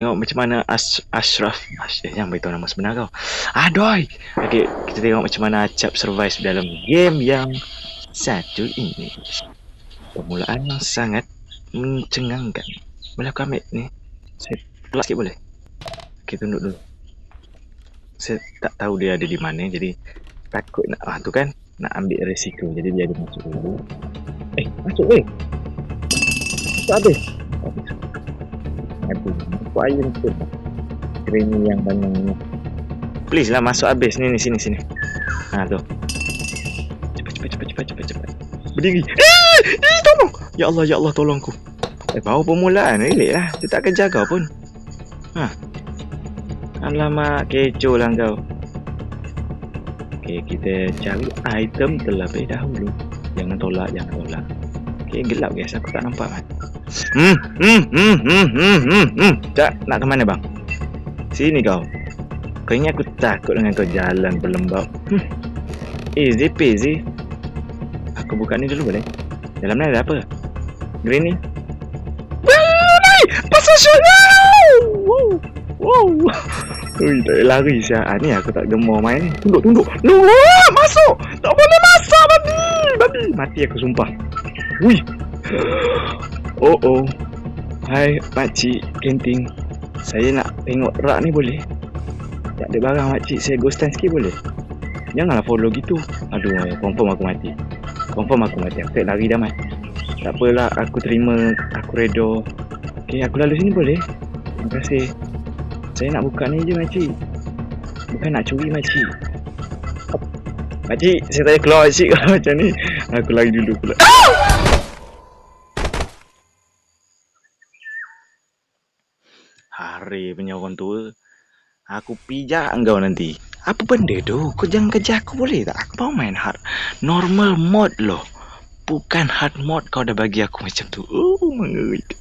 tengok macam mana Ashraf jangan beritahu nama sebenar kau. Aduh. Okay, kita tengok macam mana Acap survive dalam game yang satu ini. Permulaan yang sangat mencengangkan. Boleh aku ambil ni? Saya keluar sikit boleh? Okay, tunduk dulu. Saya tak tahu dia ada di mana, jadi takut nak tu kan, nak ambil resiko. Jadi dia ada masuk dulu. Masuk weh. Masuk habis. Aduh, nampak air ni pun. Kremi yang banyak ni. Please lah masuk habis. Ni sini. Tu. Cepat. Berdiri. Tolong. Ya Allah tolongku. Baru permulaan relate lah. Dia tak akan jaga pun. Alamak, kecoh lah kau. Okay, kita cari item terlebih dahulu. Jangan tolak. Okay, gelap guys. Aku tak nampak kan. Tak, nak ke mana bang? Sini kau. Kau ingat aku takut dengan kau jalan berlembab? Easy peasy. Aku buka ni dulu boleh? Dalam ni ada apa? Green ni? Pasal syurau! Wow. Ui, tak boleh lari siap. Ni aku tak gemar main ni. Tunduk. No, masuk! Tak boleh masuk, babi! Mati aku sumpah. Ui. Oh. Hai makcik kanting. Saya nak tengok rak ni boleh? Tak ada barang makcik, saya ghost time sikit boleh? Janganlah follow gitu. Aduh, confirm aku mati. Aku tak lari dah mat. Tak apalah, aku terima, aku redo. Okay, aku lalu sini boleh? Terima kasih. Saya nak buka ni je makcik. Bukan nak curi makcik. Makcik, saya tanya keluar makcik kalau macam ni. Aku lari dulu pula. Hari punya orang tua. Aku pijak engkau nanti. Apa benda tu? Kau jangan kerja aku boleh tak? Aku mau main hard. Normal mode loh. Bukan hard mode kau dah bagi aku macam tu. Mengerikan.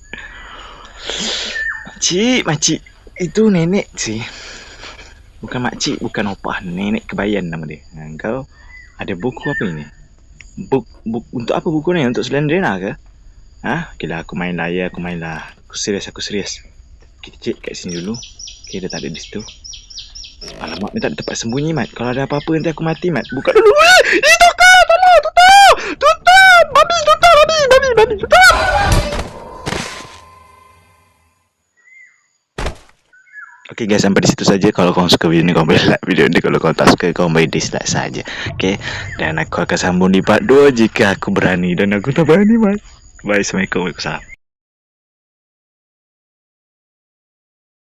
Makcik. Itu nenek sih. Bukan makcik, bukan opah. Nenek kebayan nama dia. Kau ada buku apa ini? Untuk apa buku ni? Untuk Slendrina ke? Okeylah, aku main lah. Aku serius. Kita cek kat sini dulu. Okay, dia tak ada di situ. Alamak, ni tak ada tempat sembunyi, Mat. Kalau ada apa-apa nanti aku mati, Mat. Buka dulu. Tukar! Tolong! Tutup! Babi! Tutup! Okay guys, sampai di situ saja. Kalau kau suka video ni, kau boleh like video ni. Kalau kau tak suka, kau boleh dislike saja. Okay, dan aku akan sambung di part 2 jika aku berani. Dan aku tak berani, Mat. Bye, Assalamualaikum. Waalaikumsalam.